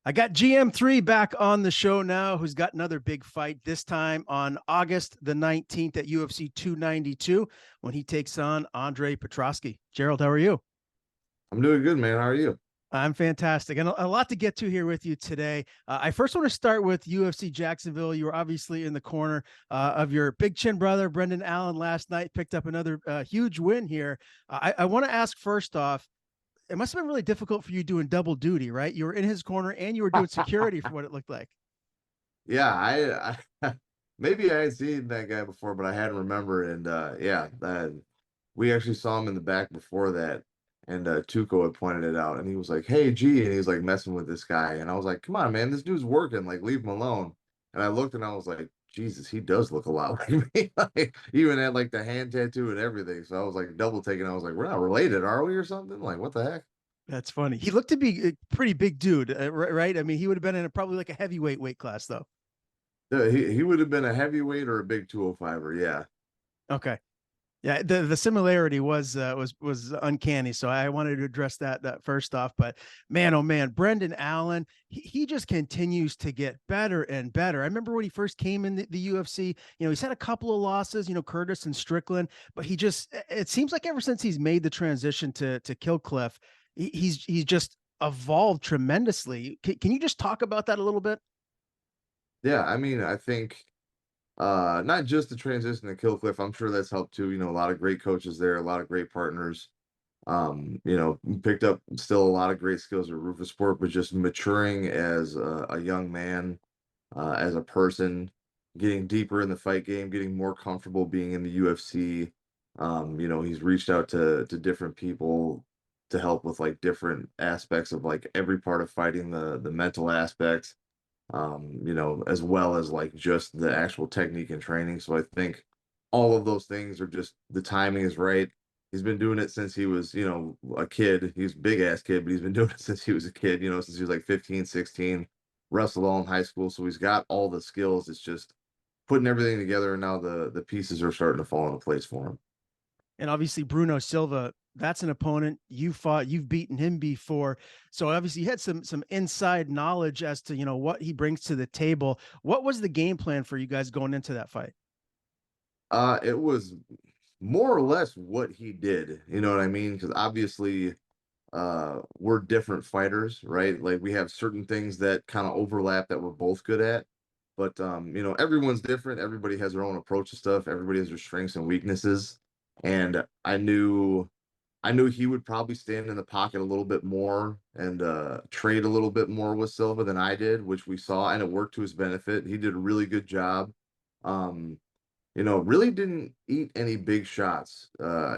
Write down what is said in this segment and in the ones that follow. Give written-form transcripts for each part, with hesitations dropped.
I got GM3 back on the show now, who's got another big fight this time on August the 19th at UFC 292 when he takes on Andre Petroski. Gerald, how are you? I'm doing good, man. How are you? I'm fantastic and a lot to get to here with you today. I first want to start with UFC Jacksonville. You were obviously in the corner of your big chin brother, Brendan Allen, last night, picked up another huge win here. I want to ask first off, it must have been really difficult for you doing double duty, right? You were in his corner and you were doing security for what it looked like. Yeah, I maybe I had seen that guy before, but I hadn't remembered. And yeah, we actually saw him in the back before that, and Tuco had pointed it out, and he was like, "Hey, G," and he was like messing with this guy, and I was like, "Come on, man, this dude's working. Like, leave him alone." And I looked, and I was like, "Jesus, he does look a lot like me. Like, even had like the hand tattoo and everything." So I was like double taking. I was like, "We're not related, are we, or something? Like, what the heck?" That's funny. He looked to be a pretty big dude, right? I mean, he would have been in probably like a heavyweight weight class, though. Yeah, he would have been a heavyweight or a big 205er. Yeah. Okay, yeah. The similarity was uncanny. So I wanted to address that first off. But man, oh man, Brendan Allen, he just continues to get better and better. I remember when he first came in the UFC. He's had a couple of losses. Curtis and Strickland, but it seems like ever since he's made the transition to Kill Cliff, he's just evolved tremendously. Can you just talk about that a little bit? Yeah, I mean, I think not just the transition to Kill Cliff, I'm sure that's helped too. A lot of great coaches there, a lot of great partners. Picked up still a lot of great skills at Rufus Sport, but just maturing as a young man, as a person, getting deeper in the fight game, getting more comfortable being in the UFC. He's reached out to different people to help with like different aspects of like every part of fighting, the mental aspects, as well as like just the actual technique and training. So I think all of those things are just the timing is right. He's been doing it since he was, a kid. He's a big ass kid, but he's been doing it since he was a kid, since he was like 15, 16, wrestled all in high school. So he's got all the skills. It's just putting everything together, and now the pieces are starting to fall into place for him. And obviously Bruno Silva, that's an opponent you fought, you've beaten him before. So obviously you had some inside knowledge as to, what he brings to the table. What was the game plan for you guys going into that fight? It was more or less what he did. You know what I mean? Because obviously we're different fighters, right? Like we have certain things that kind of overlap that we're both good at. But everyone's different. Everybody has their own approach to stuff. Everybody has their strengths and weaknesses. And I knew he would probably stand in the pocket a little bit more and trade a little bit more with Silva than I did, which we saw, and it worked to his benefit. He did a really good job. Um, really didn't eat any big shots.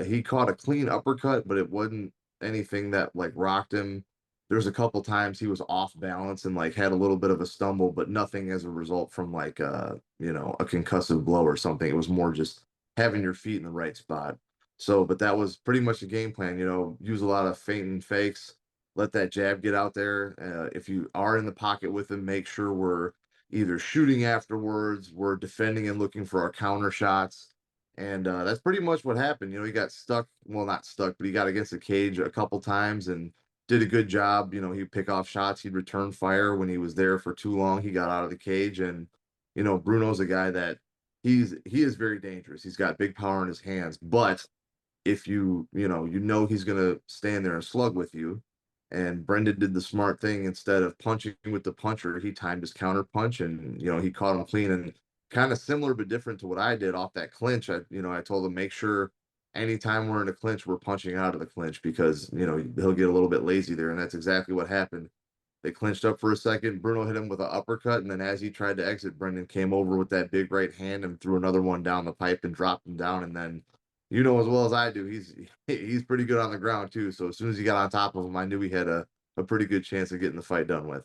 He caught a clean uppercut, but it wasn't anything that like rocked him. There's a couple times he was off balance and like had a little bit of a stumble, but nothing as a result from like a concussive blow or something. It was more just having your feet in the right spot. So, but that was pretty much the game plan. Use a lot of feint and fakes, let that jab get out there. If you are in the pocket with him, make sure we're either shooting afterwards, we're defending and looking for our counter shots. And that's pretty much what happened. He got stuck, well, not stuck, but he got against the cage a couple times and did a good job. He'd pick off shots, he'd return fire when he was there for too long. He got out of the cage. And, Bruno's a guy that he is very dangerous. He's got big power in his hands, but if you know he's gonna stand there and slug with you. And Brendan did the smart thing. Instead of punching with the puncher, he timed his counter punch, and he caught him clean, and kind of similar but different to what I did off that clinch. I told him, make sure anytime we're in a clinch, we're punching out of the clinch, because he'll get a little bit lazy there, and that's exactly what happened. They clinched up for a second. Bruno hit him with an uppercut, and then as he tried to exit, Brendan came over with that big right hand and threw another one down the pipe and dropped him down. And then, as well as I do, he's pretty good on the ground too. So as soon as he got on top of him, I knew he had a pretty good chance of getting the fight done with.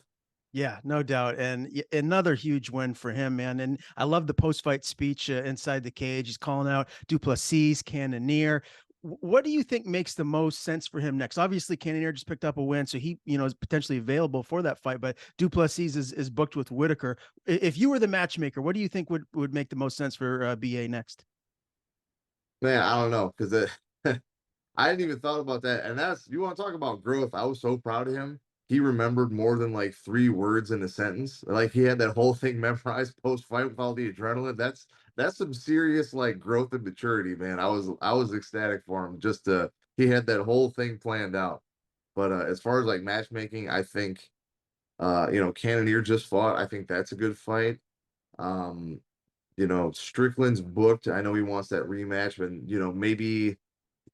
Yeah, no doubt. And another huge win for him, man. And I love the post fight speech inside the cage. He's calling out Duplessis, Cannonier. What do you think makes the most sense for him next? Obviously, Cannonier just picked up a win, so he, is potentially available for that fight. But Duplessis is booked with Whitaker. If you were the matchmaker, what do you think would make the most sense for BA next? Man, I don't know, because I hadn't even thought about that. And that's, you want to talk about growth. I was so proud of him. he remembered more than like 3 words in a sentence. Like he had that whole thing memorized post fight with all the adrenaline. That's some serious like growth and maturity, man. I was ecstatic for him. Just he had that whole thing planned out. But as far as like matchmaking, I think Cannonier just fought. I think that's a good fight. Um, Strickland's booked. I know he wants that rematch, and maybe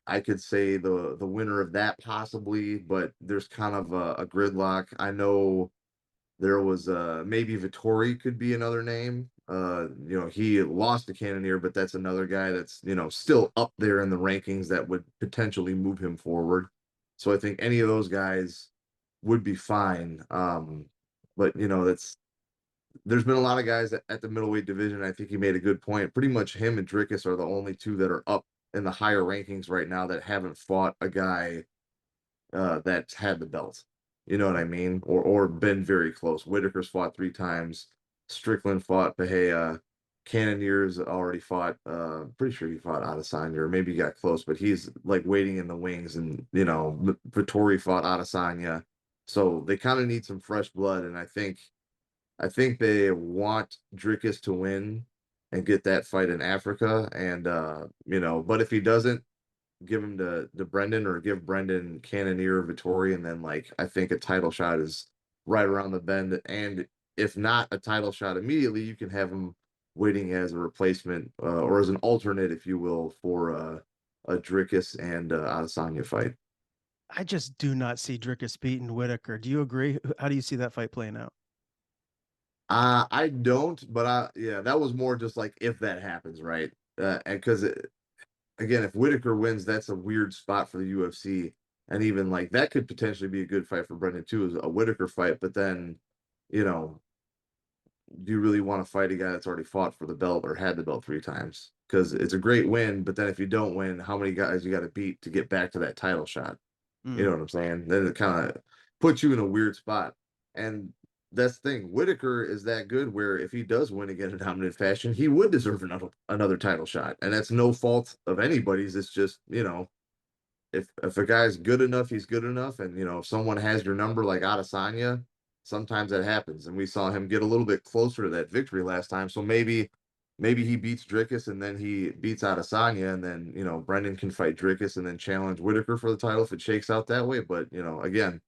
I could say the winner of that possibly, but there's kind of a gridlock. I know there was maybe Vittori could be another name. He lost to Cannonier, but that's another guy that's still up there in the rankings that would potentially move him forward. So I think any of those guys would be fine. But that's there's been a lot of guys at the middleweight division. I think he made a good point. Pretty much him and Dricus are the only two that are up in the higher rankings right now that haven't fought a guy that's had the belt. You know what I mean? Or been very close. Whitaker's fought 3 times. Strickland fought Bahia. Cannonier's already fought. Pretty sure he fought Adesanya, or maybe he got close, but he's like waiting in the wings. And Vittori fought Adesanya, so they kind of need some fresh blood. And I think they want Dricus to win and get that fight in Africa. And but if he doesn't, give him to Brendan, or give Brendan Cannonier Vittori, and then like I think a title shot is right around the bend. And if not a title shot immediately, you can have him waiting as a replacement, or as an alternate, if you will, for a Dricus and Adesanya fight. I just do not see Dricus beating Whitaker. Do you agree? How do you see that fight playing out? I don't, but yeah, that was more just like if that happens, right? And because again, if Whitaker wins, that's a weird spot for the UFC, and even like that could potentially be a good fight for Brendan too, is a Whitaker fight. But then, you know, do you really want to fight a guy that's already fought for the belt or had the belt 3 times? Because it's a great win, but then if you don't win, how many guys you got to beat to get back to that title shot? You Mm. know what I'm saying? Then it kind of puts you in a weird spot. And that's the thing. Whitaker is that good where if he does win again in dominant fashion, he would deserve another title shot. And that's no fault of anybody's. It's just, if a guy's good enough, he's good enough. And if someone has your number like Adesanya, sometimes that happens. And we saw him get a little bit closer to that victory last time. So maybe he beats Dricus and then he beats Adesanya, and then Brendan can fight Dricus and then challenge Whitaker for the title if it shakes out that way. But again,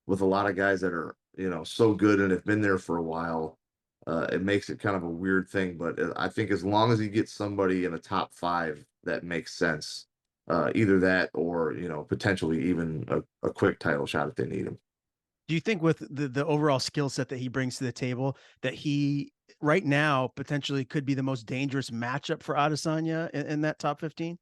with a lot of guys that are so good and have been there for a while, it makes it kind of a weird thing. But I think as long as he gets somebody in the top 5 that makes sense, either that or potentially even a quick title shot if they need him. Do you think with the overall skill set that he brings to the table that he right now potentially could be the most dangerous matchup for Adesanya in that top 15?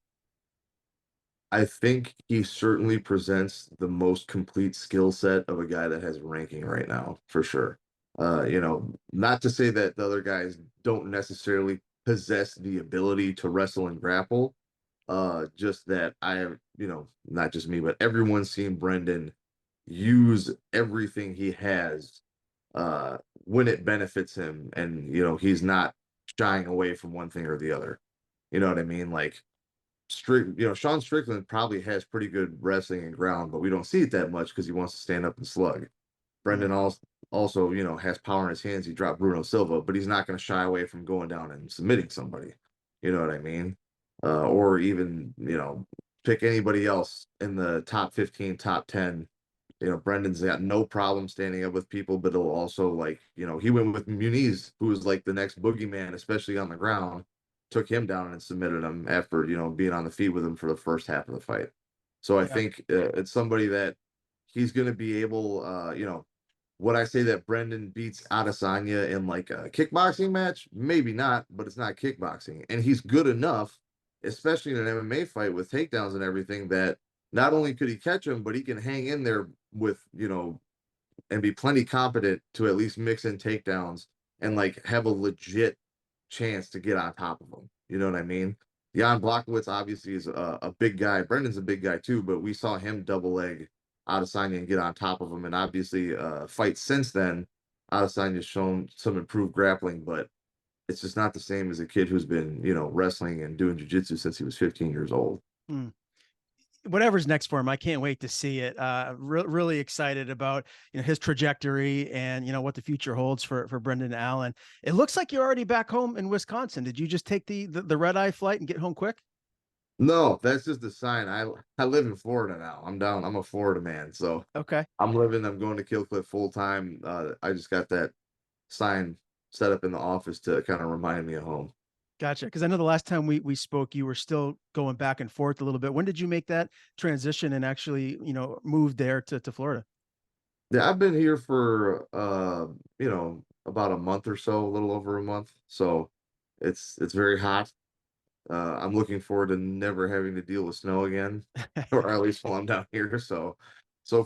I think he certainly presents the most complete skill set of a guy that has ranking right now, for sure. Not to say that the other guys don't necessarily possess the ability to wrestle and grapple. Just that I have, not just me, but everyone's seen Brendan use everything he has when it benefits him, and he's not shying away from one thing or the other. You know what I mean? Like Sean Strickland probably has pretty good wrestling and ground, but we don't see it that much because he wants to stand up and slug. Mm. Brendan also has power in his hands. He dropped Bruno Silva, but he's not going to shy away from going down and submitting somebody. You know what I mean? Or even pick anybody else in the top 15, top 10. Brendan's got no problem standing up with people, but he'll also he went with Muniz, who was like the next boogeyman, especially on the ground, took him down and submitted him after being on the feet with him for the first half of the fight. So I Yeah. think it's somebody that he's going to be able, would I say that Brendan beats Adesanya in like a kickboxing match? Maybe not, but it's not kickboxing. And he's good enough, especially in an MMA fight with takedowns and everything, that not only could he catch him, but he can hang in there with, and be plenty competent to at least mix in takedowns and like have a legit chance to get on top of him. You know what I mean? Jan Blachowicz obviously is a big guy. Brendan's a big guy too, but we saw him double leg Adesanya and get on top of him. And obviously, fights since then, Adesanya's shown some improved grappling, but it's just not the same as a kid who's been, wrestling and doing jujitsu since he was 15 years old. Mm. whatever's next for him, I can't wait to see it. Really excited about his trajectory and what the future holds for Brendan Allen. It looks like you're already back home in Wisconsin. Did you just take the red eye flight and get home quick? No, that's just a sign. I live in Florida now. I'm down. I'm a Florida man, so Okay, I'm going to Kill Cliff full time. I just got that sign set up in the office to kind of remind me of home. gotcha. Because I know the last time we spoke, you were still going back and forth a little bit. When did you make that transition and actually move there to Florida? Yeah, I've been here for about a month or so, a little over a month. So it's very hot. I'm looking forward to never having to deal with snow again, or at least while I'm down here. So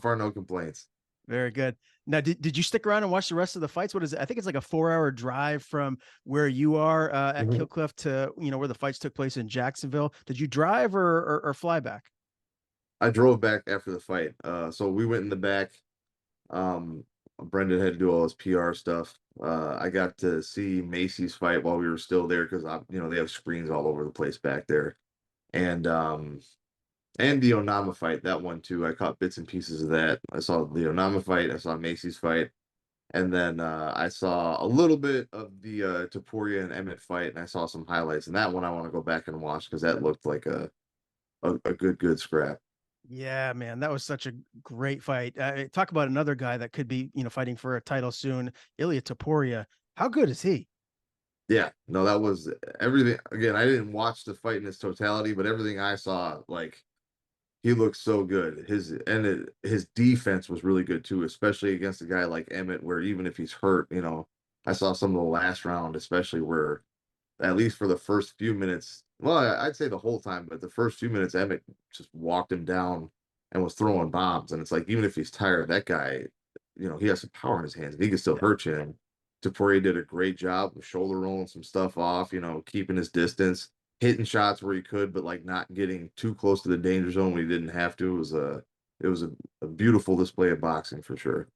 far, no complaints. Very good. Now, did you stick around and watch the rest of the fights? What is it? I think it's like a 4 hour drive from where you are at Mhm. Killcliff to where the fights took place in Jacksonville. Did you drive or fly back? I drove back after the fight. So we went in the back. Um, Brendan had to do all his PR stuff. I got to see Macy's fight while we were still there because they have screens all over the place back there, and the Onama fight, that one too. I caught bits and pieces of that. I saw the Onama fight. I saw Macy's fight. And then I saw a little bit of the Taporia and Emmett fight, and I saw some highlights. And that one I want to go back and watch because that looked like a good scrap. Yeah, man, that was such a great fight. Talk about another guy that could be fighting for a title soon. Ilya Taporia. How good is he? Yeah, no, that was everything. Again, I didn't watch the fight in its totality, but everything I saw, like he looked so good. His defense was really good too, especially against a guy like Emmett, where even if he's hurt, I saw some of the last round, especially where at least for the first few minutes. Well, I'd say the whole time, but the first few minutes, Emmett just walked him down and was throwing bombs. And it's like, even if he's tired, that guy, he has some power in his hands. He can still Yeah. hurt you. And Taporia did a great job of shoulder rolling some stuff off, keeping his distance, hitting shots where he could, but like not getting too close to the danger zone when he didn't have to. It was a beautiful display of boxing for sure.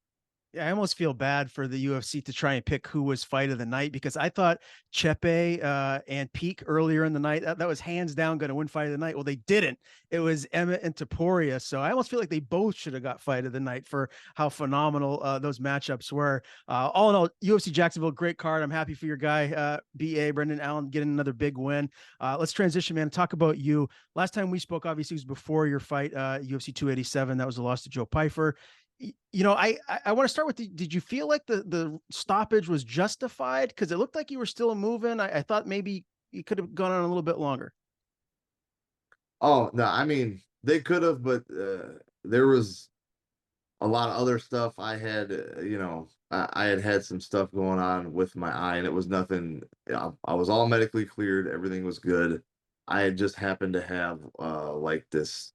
Yeah, I almost feel bad for the UFC to try and pick who was fight of the night because I thought Chepe and Peak earlier in the night that was hands down going to win fight of the night. Well, they didn't. It was Emmett and Taporia. So I almost feel like they both should have got fight of the night for how phenomenal those matchups were. All in all, UFC Jacksonville, great card. I'm happy for your guy, BA Brendan Allen, getting another big win. Let's transition, man. Talk about you. Last time we spoke, obviously, was before your fight, UFC 287. That was a loss to Joe Pyfer. I want to start with did you feel like the stoppage was justified? Because it looked like you were still moving. I thought maybe you could have gone on a little bit longer. Oh no, I mean they could have, but there was a lot of other stuff. I had, I had some stuff going on with my eye, and it was nothing. I was all medically cleared. Everything was good. I had just happened to have like this,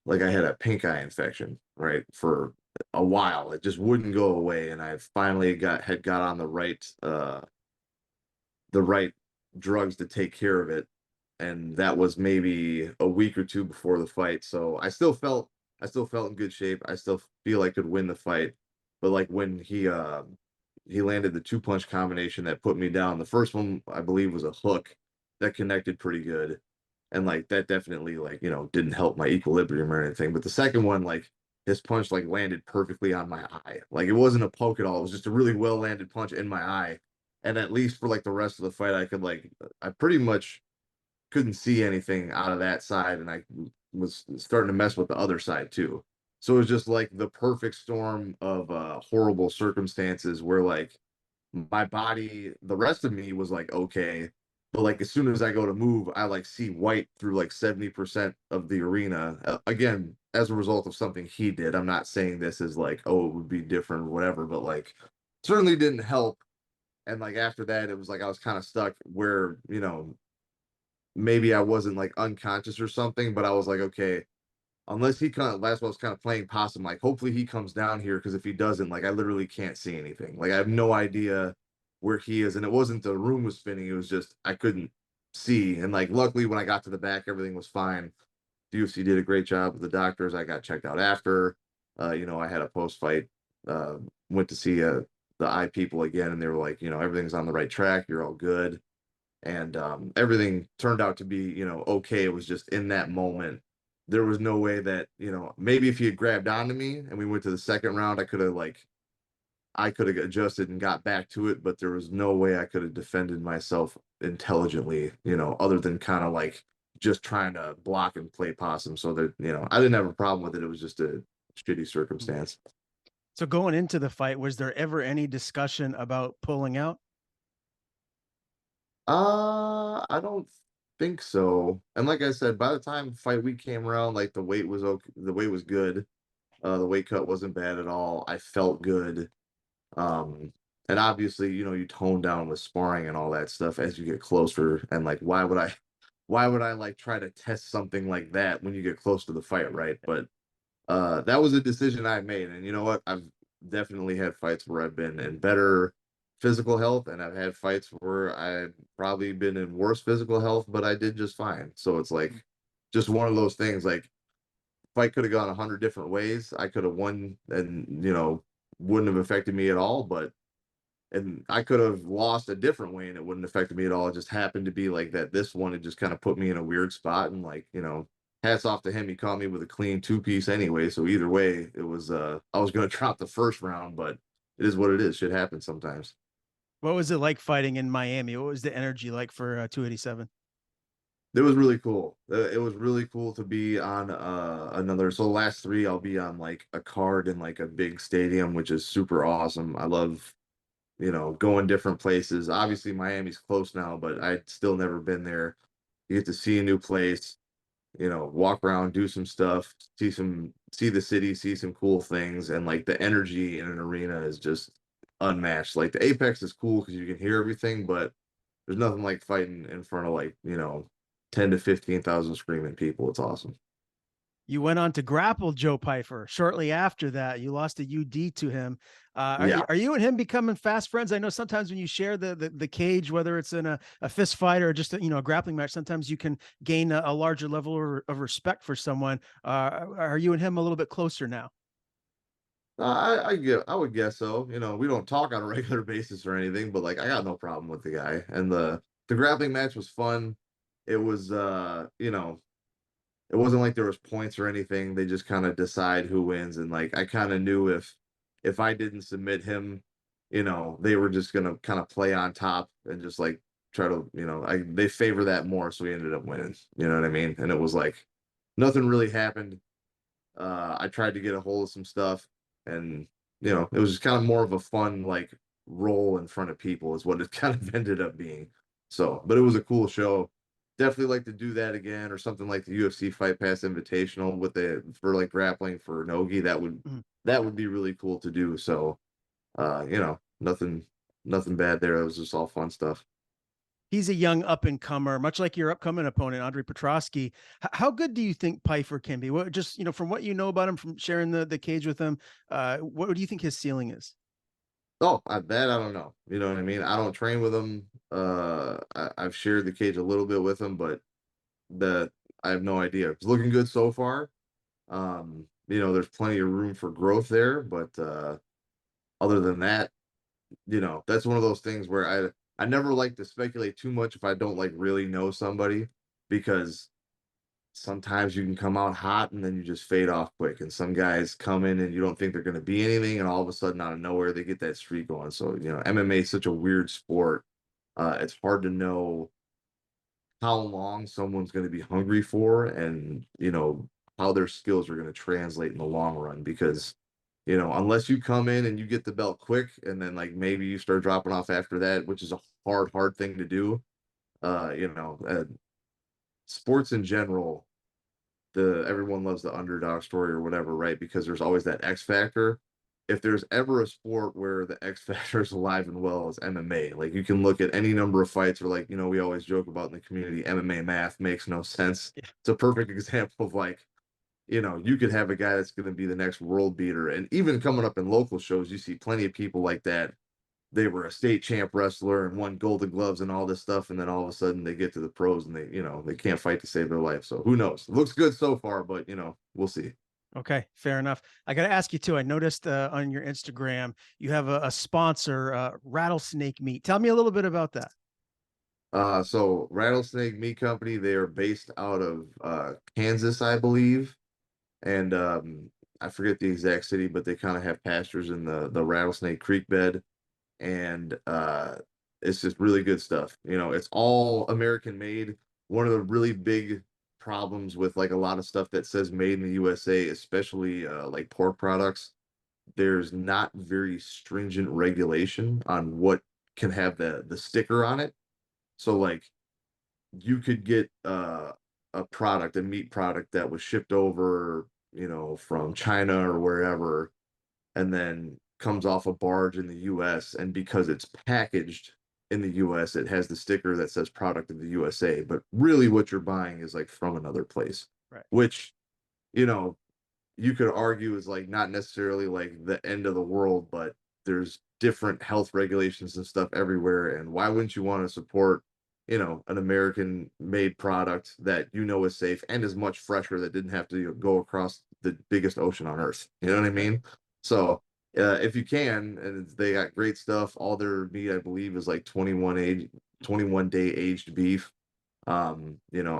like I had a pink eye infection, right, for a while. It just wouldn't go away, and I finally got on the right drugs to take care of it, and that was maybe a week or two before the fight. So I still felt in good shape. I still feel I could win the fight. But like when he landed the two punch combination that put me down. The first one I believe was a hook that connected pretty good. And like that definitely like, didn't help my equilibrium or anything. But the second one, like his punch like landed perfectly on my eye. Like it wasn't a poke at all. It was just a really well landed punch in my eye. And at least for like the rest of the fight, I pretty much couldn't see anything out of that side, and I was starting to mess with the other side too. So it was just like the perfect storm of horrible circumstances where like my body, the rest of me was like okay, but like as soon as I go to move, I like see white through like 70% of the arena. Again, as a result of something he did. I'm not saying this is like, oh, it would be different or whatever, but like certainly didn't help. And like after that, it was like I was kind of stuck where, maybe I wasn't like unconscious or something, but I was like, okay, unless he kind of last one was kind of playing possum, like hopefully he comes down here because if he doesn't, like I literally can't see anything. Like I have no idea where he is. And it wasn't the room was spinning, it was just I couldn't see. And like luckily when I got to the back, everything was fine. The UFC did a great job with the doctors. I got checked out after. I had a post fight, went to see the eye people again, and they were like, everything's on the right track, you're all good, and everything turned out to be okay. It was just in that moment there was no way that, maybe if he had grabbed onto me and we went to the second round, I could have adjusted and got back to it, but there was no way I could have defended myself intelligently, other than kind of like just trying to block and play possum. So that, I didn't have a problem with it. It was just a shitty circumstance. So going into the fight, was there ever any discussion about pulling out? I don't think so. And like I said, by the time fight week came around, like the weight was okay, the weight was good. The weight cut wasn't bad at all. I felt good. Um, and obviously, you tone down with sparring and all that stuff as you get closer. And like, why would I like try to test something like that when you get close to the fight, right? But that was a decision I made. And you know what? I've definitely had fights where I've been in better physical health, and I've had fights where I've probably been in worse physical health, but I did just fine. So it's like just one of those things. Like, fight could have gone 100 different ways. I could have won, and wouldn't have affected me at all. But and I could have lost a different way, and it wouldn't affect me at all. It just happened to be like that. This one, it just kind of put me in a weird spot, and like, hats off to him. He caught me with a clean two-piece anyway. So either way, it was I was gonna drop the first round, but it is what it is. Shit happens sometimes. What was it like fighting in Miami? What was the energy like for 287? It was really cool. It was really cool to be on another. So the last three, I'll be on like a card in like a big stadium, which is super awesome. I love, going different places. Obviously, Miami's close now, but I'd still never been there. You get to see a new place, walk around, do some stuff, see the city, see some cool things, and like the energy in an arena is just unmatched. Like the Apex is cool because you can hear everything, but there's nothing like fighting in front of like, 10 to 15,000 screaming people. It's awesome. You went on to grapple Joe Pyfer shortly after that. You lost a UD to him. Yeah. Are you and him becoming fast friends? I know sometimes when you share the cage, whether it's in a fist fight or just a grappling match, sometimes you can gain a larger level of respect for someone. Are you and him a little bit closer now? I would guess so. We don't talk on a regular basis or anything, but like I got no problem with the guy. And the grappling match was fun. It was it wasn't like there was points or anything. They just kind of decide who wins. And like I kind of knew if I didn't submit him, they were just gonna kind of play on top and just like try to, they favor that more. So we ended up winning. You know what I mean? And it was like nothing really happened. I tried to get a hold of some stuff, and it was just kind of more of a fun like role in front of people is what it kind of ended up being. So, but it was a cool show. Definitely like to do that again, or something like the UFC Fight Pass Invitational with the for like grappling for Nogi. Mhm. That would be really cool to do. So, nothing bad there. It was just all fun stuff. He's a young up and comer, much like your upcoming opponent, Andre Petroski. How good do you think Pyfer can be? What just from what you know about him, from sharing the cage with him, what do you think his ceiling is? Oh, that I don't know. You know what I mean? I don't train with him. I've shared the cage a little bit with him, but that I have no idea. It's looking good so far. There's plenty of room for growth there, but other than that, that's one of those things where I never like to speculate too much if I don't like really know somebody, because sometimes you can come out hot and then you just fade off quick. And some guys come in and you don't think they're going to be anything, and all of a sudden out of nowhere they get that streak going. So, MMA is such a weird sport. It's hard to know how long someone's going to be hungry for, and how their skills are going to translate in the long run, because unless you come in and you get the belt quick and then like maybe you start dropping off after that, which is a hard thing to do. uh you know uh, Sports in general, the everyone loves the underdog story or whatever, right? Because there's always that X factor. If there's ever a sport where the X factor is alive and well, it's MMA. Like you can look at any number of fights, or like, we always joke about in the community, MMA math makes no sense. Yeah. It's a perfect example of like, you could have a guy that's going to be the next world beater. And even coming up in local shows, you see plenty of people like that. They were a state champ wrestler and won golden gloves and all this stuff, and then all of a sudden they get to the pros and they can't fight to save their life. So who knows? It looks good so far, but we'll see. Okay, fair enough. I got to ask you too. I noticed on your Instagram you have a sponsor, Rattlesnake Meat. Tell me a little bit about that. So Rattlesnake Meat Company, they are based out of Kansas, I believe. And I forget the exact city, but they kind of have pastures in the Rattlesnake Creek bed. And it's just really good stuff. You know, it's all American made. One of the really big problems with like a lot of stuff that says made in the USA, especially like pork products, there's not very stringent regulation on what can have the sticker on it. So like you could get a product, a meat product that was shipped over, you know, from China or wherever, and then comes off a barge in the US. And because it's packaged in the US, it has the sticker that says product of the USA. But really, what you're buying is like from another place, Right. which, you know, you could argue is like not necessarily like the end of the world, but there's different health regulations and stuff everywhere. And why wouldn't you want to support, you know, an American made product that you know is safe and is much fresher that didn't have to, you know, go across the biggest ocean on earth? You know what I Right. mean? So if you can, and they got great stuff. All their meat, I believe, is like 21 day aged beef. You know,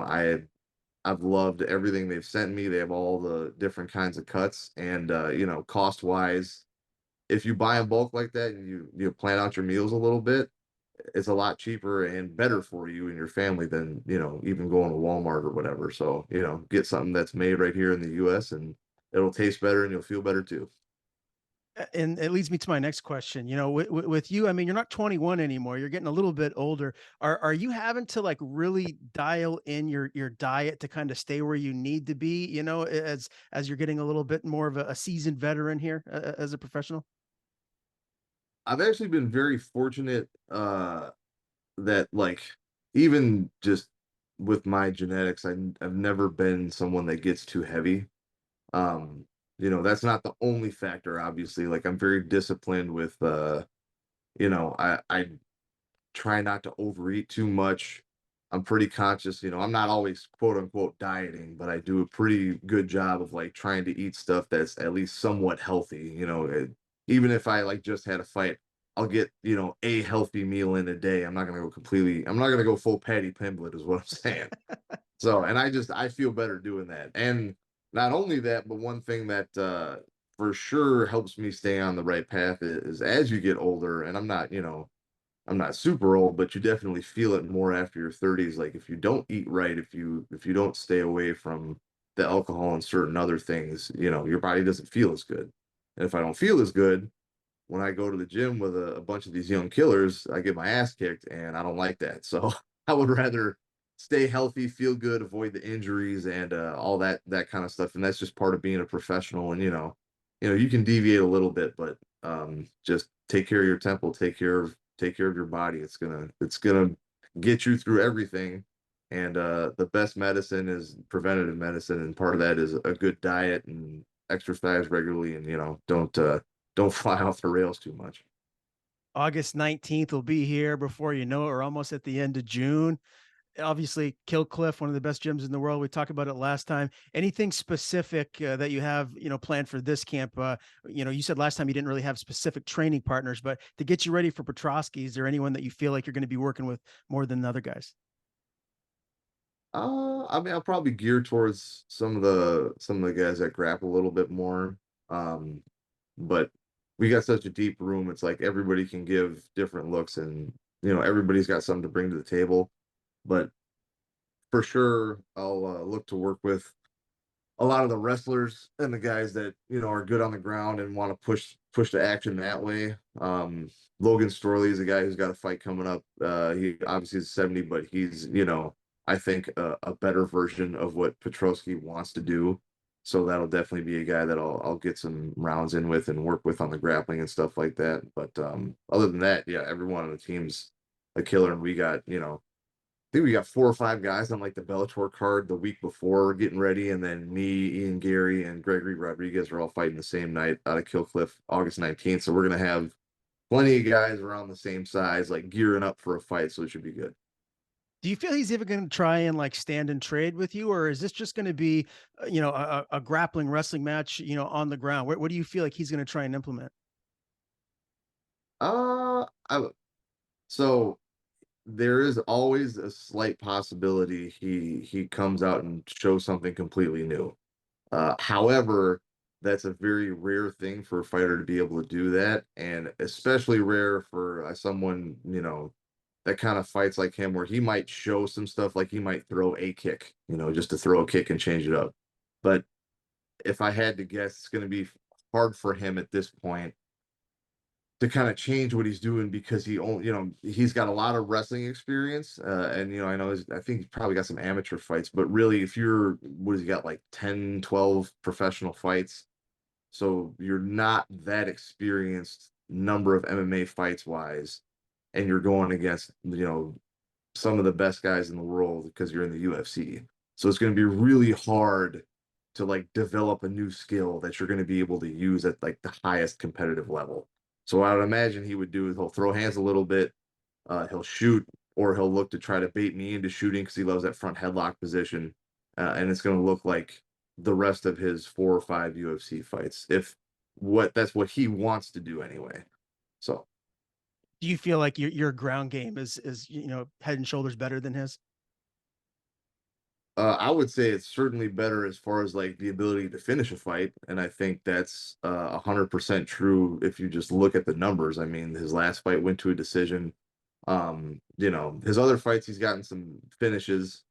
I've loved everything they've sent me. They have all the different kinds of cuts, and you know, cost wise, if you buy in bulk like that and you plan out your meals a little bit, it's a lot cheaper and better for you and your family than, you know, even going to Walmart or whatever. So, you know, get something that's made right here in the US and it'll taste better and you'll feel better too. And it leads me to my next question. You know, with you, I mean, you're not 21 anymore. You're getting a little bit older. Are you having to like really dial in your diet to kind of stay where you need to be? You know, as you're getting a little bit more of a seasoned veteran here as a professional. I've actually been very fortunate that like even just with my genetics, I've never been someone that gets too heavy. Um, you know, that's not the only factor, obviously. Like I'm very disciplined with you know, I try not to overeat too much. I'm pretty conscious, you know, I'm not always quote unquote dieting, but I do a pretty good job of like trying to eat stuff that's at least somewhat healthy. You know, even if I like just had a fight, I'll get, you know, a healthy meal in a day. I'm not gonna go full Patty Pimblett, is what I'm saying. So, and I feel better doing that. And not only that, but one thing that for sure helps me stay on the right path is as you get older, and I'm not, you know, I'm not super old, but you definitely feel it more after your 30s. Like if you don't eat right, if you don't stay away from the alcohol and certain other things, you know, your body doesn't feel as good. And if I don't feel as good, when I go to the gym with a bunch of these young killers, I get my ass kicked, and I don't like that. So I would rather stay healthy, feel good, avoid the injuries and all that kind of stuff. And that's just part of being a professional. And you can deviate a little bit, but just take care of your temple, take care of your body. It's gonna get you through everything. And the best medicine is preventative medicine, and part of that is a good diet and exercise regularly, and don't fly off the rails too much. August 19th will be here before you know it. We're almost at the end of June. Obviously, Kill Cliff, one of the best gyms in the world. We talked about it last time. Anything specific that you have, planned for this camp? You said last time you didn't really have specific training partners, but to get you ready for Petroski, is there anyone that you feel like you're going to be working with more than the other guys? I mean, I'll probably gear towards some of the guys that grapple a little bit more. Um, but we got such a deep room. It's like everybody can give different looks, and everybody's got something to bring to the table. But for sure, I'll look to work with a lot of the wrestlers and the guys that are good on the ground and want to push the action that way. Logan Storley is a guy who's got a fight coming up. He obviously is 70, but he's I think a better version of what Petroski wants to do. So that'll definitely be a guy that I'll get some rounds in with and work with on the grappling and stuff like that. But other than that, yeah, everyone on the team's a killer, and we got think we got 4 or 5 guys on like the Bellator card the week before getting ready, and then me, Ian Gary, and Gregory Rodriguez are all fighting the same night out of Kill Cliff, August 19th. So we're gonna have plenty of guys around the same size, like gearing up for a fight. So it should be good. Do you feel he's even going to try and like stand and trade with you, or is this just going to be, a grappling wrestling match, on the ground? What do you feel like he's going to try and implement? I so there is always a slight possibility he comes out and shows something completely new. However, that's a very rare thing for a fighter to be able to do that, and especially rare for someone, that kind of fights like him, where he might show some stuff, like he might throw a kick, just to throw a kick and change it up. But if I had to guess, it's going to be hard for him at this point to kind of change what he's doing, because he's got a lot of wrestling experience, and I know I think he's probably got some amateur fights, but really, if you're what has he got, like 10, 12 professional fights, so you're not that experienced number of MMA fights wise, and you're going against some of the best guys in the world because you're in the UFC. So it's going to be really hard to like develop a new skill that you're going to be able to use at like the highest competitive level. So what I would imagine he would do is he'll throw hands a little bit, he'll shoot, or he'll look to try to bait me into shooting because he loves that front headlock position, and it's going to look like the rest of his 4 or 5 UFC fights, if what that's what he wants to do anyway. So Do you feel like your ground game is head and shoulders better than his? I would say it's certainly better as far as like the ability to finish a fight, and I think that's 100% true if you just look at the numbers. I mean, his last fight went to a decision. His other fights he's gotten some finishes,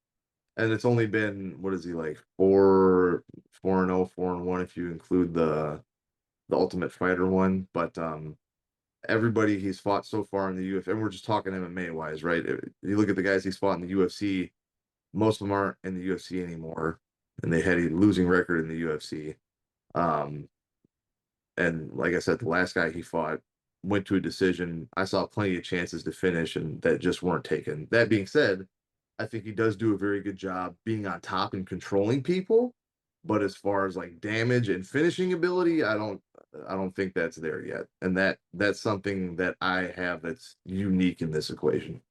and it's only been, what is he, like 4-0, 4-1 if you include the Ultimate Fighter one. But everybody he's fought so far in the UFC, and we're just talking MMA wise, right? You look at the guys he's fought in the UFC, most of them aren't in the UFC anymore, and they had a losing record in the UFC. Um, and like I said, the last guy he fought went to a decision. I saw plenty of chances to finish, and that just weren't taken. That being said, I think he does do a very good job being on top and controlling people. But as far as like damage and finishing ability, I don't think that's there yet. And that's something that I have that's unique in this equation.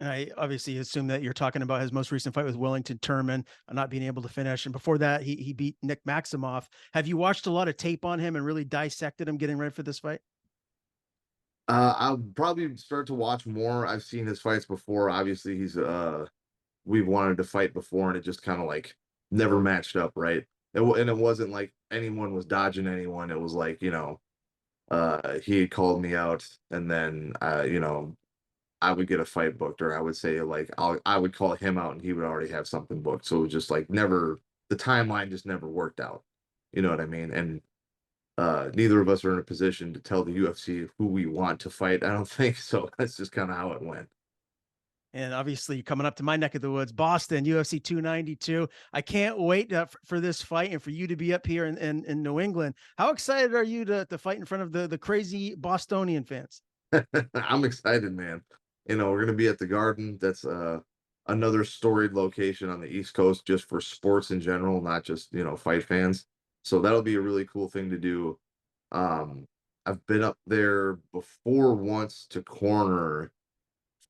And I obviously assume that you're talking about his most recent fight with Wellington Turman, not being able to finish. And before that, he beat Nick Maximoff. Have you watched a lot of tape on him and really dissected him getting ready for this fight? I'll probably start to watch more. I've seen his fights before. Obviously, we've wanted to fight before, and it just kind of like never matched up, right? And it wasn't like anyone was dodging anyone. It was like, he had called me out, and then I would get a fight booked, or I would say like I would call him out and he would already have something booked. So it was just like never, the timeline just never worked out. You know what I mean? And neither of us are in a position to tell the UFC who we want to fight. I don't think so. That's just kind of how it went. And obviously, coming up to my neck of the woods, Boston, UFC 292. I can't wait for this fight and for you to be up here in New England. How excited are you to fight in front of the crazy Bostonian fans? I'm excited, man. We're gonna be at the Garden. That's another storied location on the East Coast just for sports in general, not just, fight fans. So that'll be a really cool thing to do. Um, I've been up there before once to corner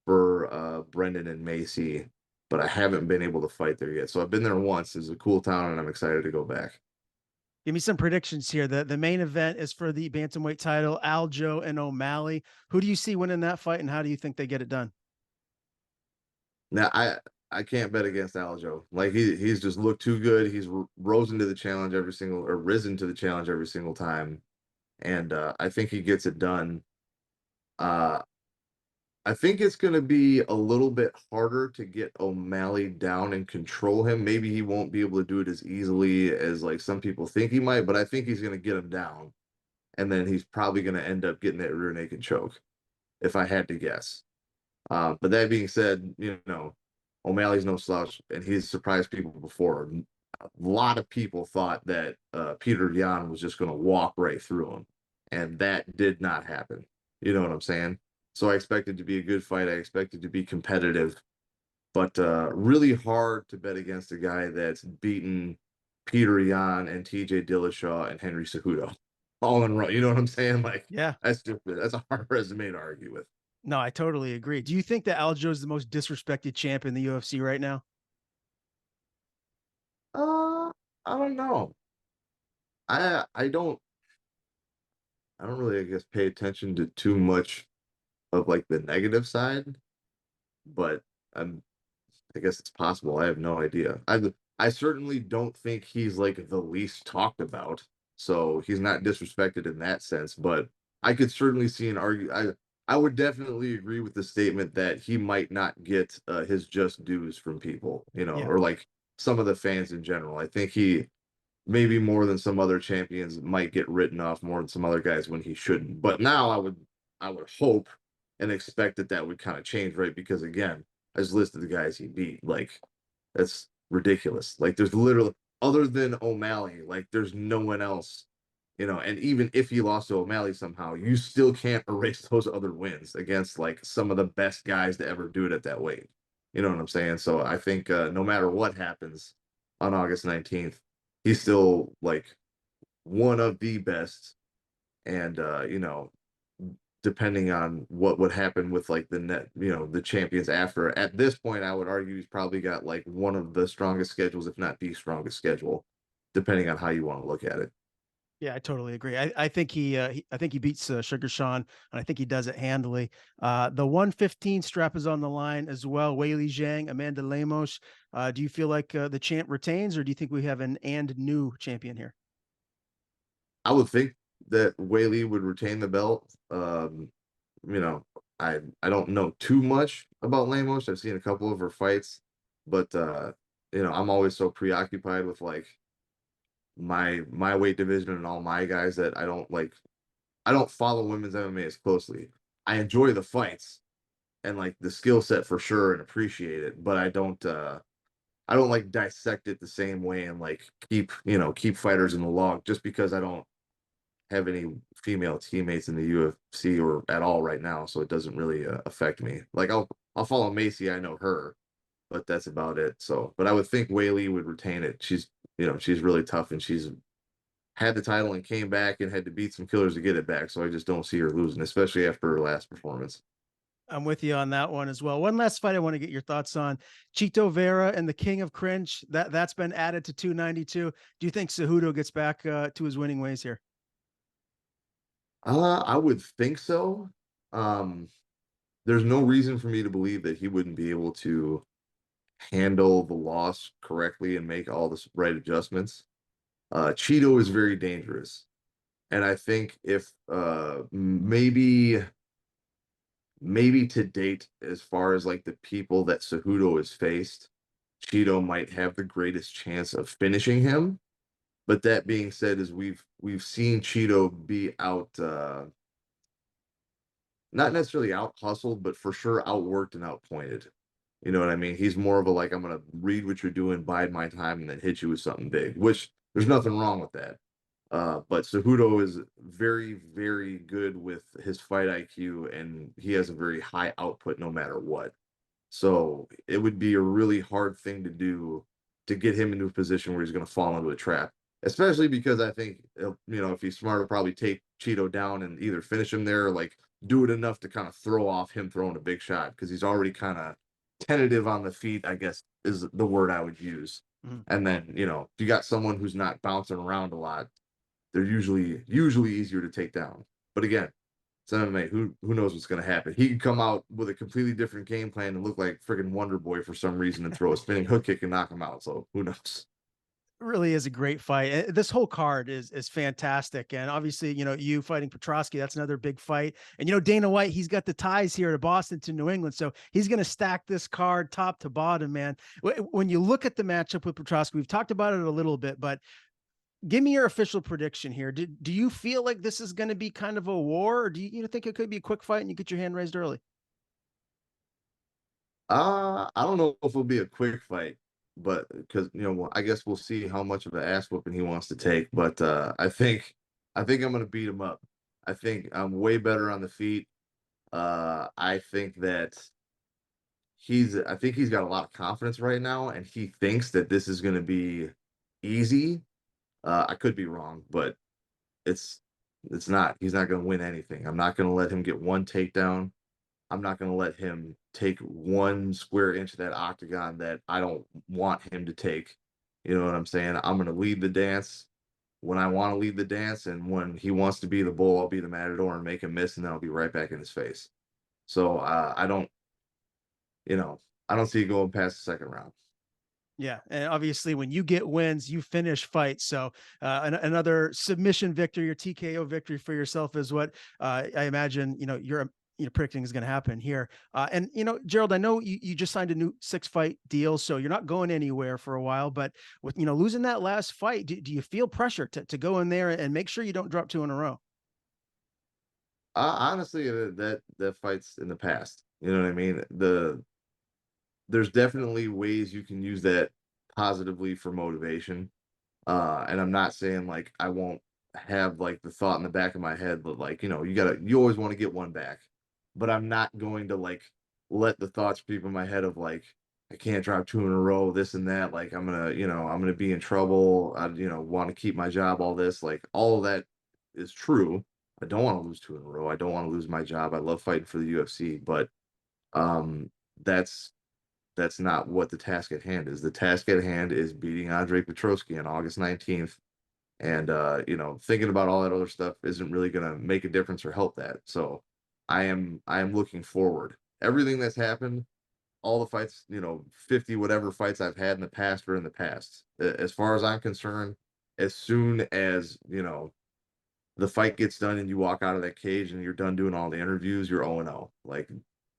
for Brendan and Macy, but I haven't been able to fight there yet. So I've been there once. It's a cool town, and I'm excited to go back. Give me some predictions here. The main event is for the bantamweight title, Aljo and O'Malley. Who do you see winning that fight, and how do you think they get it done? Now I can't bet against Aljo. Like he's just looked too good. He's risen to the challenge every single time, and I think he gets it done. Uh, I think it's going to be a little bit harder to get O'Malley down and control him. Maybe he won't be able to do it as easily as like some people think he might, but I think he's going to get him down, and then he's probably going to end up getting that rear naked choke, if I had to guess. But that being said, O'Malley's no slouch, and he's surprised people before. A lot of people thought that Peter Yan was just going to walk right through him, and that did not happen. You know what I'm saying? So I expected to be a good fight. I expected to be competitive, but really hard to bet against a guy that's beaten Peter Yan and TJ Dillashaw and Henry Cejudo all in a row. You know what I'm saying? Like Yeah. that's a hard resume to argue with. No, I totally agree. Do you think that Aljo is the most disrespected champ in the UFC right now? I don't know. I I don't I don't really, I guess, pay attention to too much of like the negative side. but I'm I guess it's possible. I have no idea. I certainly don't think he's like the least talked about. So he's not disrespected in that sense, but I could certainly see an argue. I would definitely agree with the statement that he might not get his just dues from people, Yeah. or like some of the fans in general. I think he maybe more than some other champions might get written off more than some other guys when he shouldn't. But now I would hope and expect that that would kind of change, right? Because again, I just listed the guys he beat. Like that's ridiculous. Like there's literally other than O'Malley, like there's no one else. And even if he lost to O'Malley somehow, you still can't erase those other wins against like some of the best guys to ever do it at that weight. You know what I'm saying? So I think no matter what happens on August 19th, he's still like one of the best. And depending on what would happen with like the champions after, at this point, I would argue he's probably got like one of the strongest schedules, if not the strongest schedule, depending on how you want to look at it. Yeah, I totally agree. I think I think he beats Sugar Sean, and I think he does it handily. The 115 strap is on the line as well. Weili Zhang, Amanda Lemos. Do you feel like the champ retains, or do you think we have an and new champion here? I would think that Whaley would retain the belt. You know, I don't know too much about Lemos. I've seen a couple of her fights, but I'm always so preoccupied with like my weight division and all my guys that I don't follow women's MMA as closely. I enjoy the fights and like the skill set for sure and appreciate it, but I don't like dissect it the same way and like keep fighters in the log just because I don't have any female teammates in the UFC or at all right now, so it doesn't really affect me. Like I'll follow Macy, I know her, but that's about it. So, but I would think Whaley would retain it. She's really tough and she's had the title and came back and had to beat some killers to get it back. So I just don't see her losing, especially after her last performance. I'm with you on that one as well. One last fight I want to get your thoughts on: Chito Vera and the King of Cringe. That's been added to 292. Do you think Cejudo gets back to his winning ways here? I would think so. Um, there's no reason for me to believe that he wouldn't be able to handle the loss correctly and make all the right adjustments. Cheeto is very dangerous. And I think if maybe to date, as far as like the people that Cejudo has faced, Cheeto might have the greatest chance of finishing him. But that being said, is we've seen Cheeto be out not necessarily out hustled, but for sure outworked and outpointed. You know what I mean? He's more of a like, I'm gonna read what you're doing, bide my time, and then hit you with something big, which there's nothing wrong with that. But Cejudo is very, very good with his fight IQ, and he has a very high output no matter what. So it would be a really hard thing to do to get him into a position where he's going to fall into a trap, especially because I think, if he's smart, he'll probably take Cheeto down and either finish him there or like do it enough to kind of throw off him throwing a big shot because he's already kind of tentative on the feet, I guess is the word I would use. Mhm. And then, if you got someone who's not bouncing around a lot, they're usually easier to take down. But again, it's MMA. Who knows what's going to happen? He could come out with a completely different game plan and look like friggin' Wonder Boy for some reason and throw a spinning hook kick and knock him out. So who knows? Really is a great fight. This whole card is fantastic, and obviously, you fighting Petroski, that's another big fight. And Dana White, he's got the ties here to Boston to New England, so he's going to stack this card top to bottom, man. When you look at the matchup with Petroski, we've talked about it a little bit, but give me your official prediction here. Do you feel like this is going to be kind of a war, or do you think it could be a quick fight and you get your hand raised early? I don't know if it'll be a quick fight, but because I guess we'll see how much of an ass whooping he wants to take. But I think I'm gonna beat him up. I think I'm way better on the feet. I think that he's got a lot of confidence right now, and he thinks that this is gonna be easy. I could be wrong, but it's it's not. He's not gonna win anything. I'm not gonna let him get one takedown. I'm not going to let him take one square inch of that octagon that I don't want him to take. You know what I'm saying? I'm going to lead the dance when I want to lead the dance, and when he wants to be the bull, I'll be the matador and make him miss, and then I'll be right back in his face. So I don't. I don't see it going past the second round. Yeah, and obviously, when you get wins, you finish fights. So another submission victory or TKO victory for yourself is what I imagine. You're predicting is going to happen here. And Gerald, I know you just signed a new 6-fight deal, so you're not going anywhere for a while. But with losing that last fight, do you feel pressure to go in there and make sure you don't drop 2 in a row? Honestly, that fight's in the past. You know what I mean? There's definitely ways you can use that positively for motivation. And I'm not saying like I won't have like the thought in the back of my head, but like, you always want to get one back. But I'm not going to like let the thoughts creep in my head of like, I can't drop 2 in a row, this and that. Like I'm gonna be in trouble. I, want to keep my job, all this. Like all of that is true. I don't want to lose 2 in a row. I don't want to lose my job. I love fighting for the UFC, but um that's that's not what the task at hand is. The task at hand is beating Andre Petroski on August 19th. And thinking about all that other stuff isn't really gonna make a difference or help that. So I am looking forward. Everything that's happened, all the fights, 50 whatever fights I've had in the past are in the past. As far as I'm concerned, as soon as, the fight gets done and you walk out of that cage and you're done doing all the interviews, you're 0-0. Like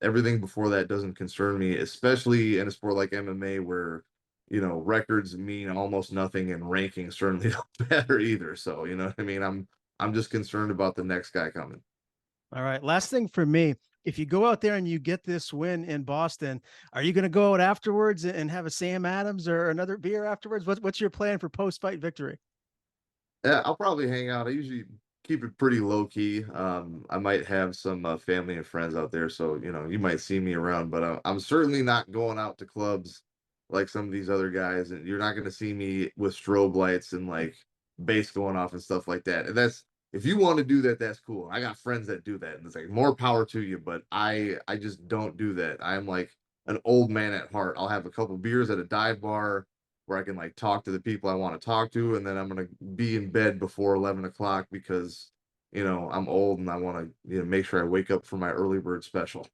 everything before that doesn't concern me, especially in a sport like MMA where, records mean almost nothing and rankings certainly don't matter either. So, you know what I mean? I'm just concerned about the next guy coming. All right. Last thing for me. If you go out there and you get this win in Boston, are you going to go out afterwards and have a Sam Adams or another beer afterwards? What's your plan for post-fight victory? Yeah, I'll probably hang out. I usually keep it pretty low key. I might have some family and friends out there, so you might see me around. But I'm certainly not going out to clubs like some of these other guys, and you're not going to see me with strobe lights and like bass going off and stuff like that. And that's if you want to do that, that's cool. I got friends that do that, and it's like more power to you. But I just don't do that. I'm like an old man at heart. I'll have a couple beers at a dive bar where I can like talk to the people I want to talk to, and then I'm gonna be in bed before 11 o'clock because I'm old and I want to make sure I wake up for my early bird special.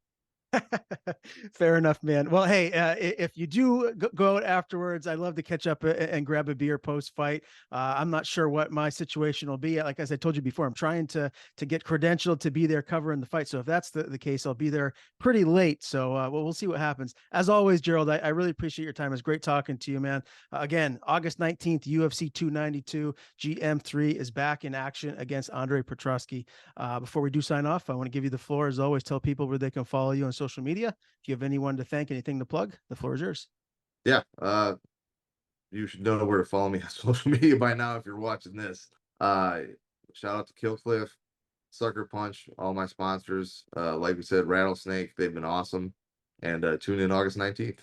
Fair enough, man. Well, hey, if you do go out afterwards, I'd love to catch up and grab a beer post fight. I'm not sure what my situation will be. Like as I told you before, I'm trying to get credentialed to be there covering the fight. So if that's the case, I'll be there pretty late. So we'll see what happens. As always, Gerald, I really appreciate your time. It's great talking to you, man. Again, August 19th, UFC 292, GM3 is back in action against Andre Petroski. Before we do sign off, I want to give you the floor as always. Tell people where they can follow you on social media. If you have anyone to thank, anything to plug, the floor is yours. Yeah, you should know where to follow me on social media by now if you're watching this. Uh, Shout out to Killcliff, Sucker Punch, all my sponsors. Like we said, Rattlesnake, they've been awesome. And tune in August 19th.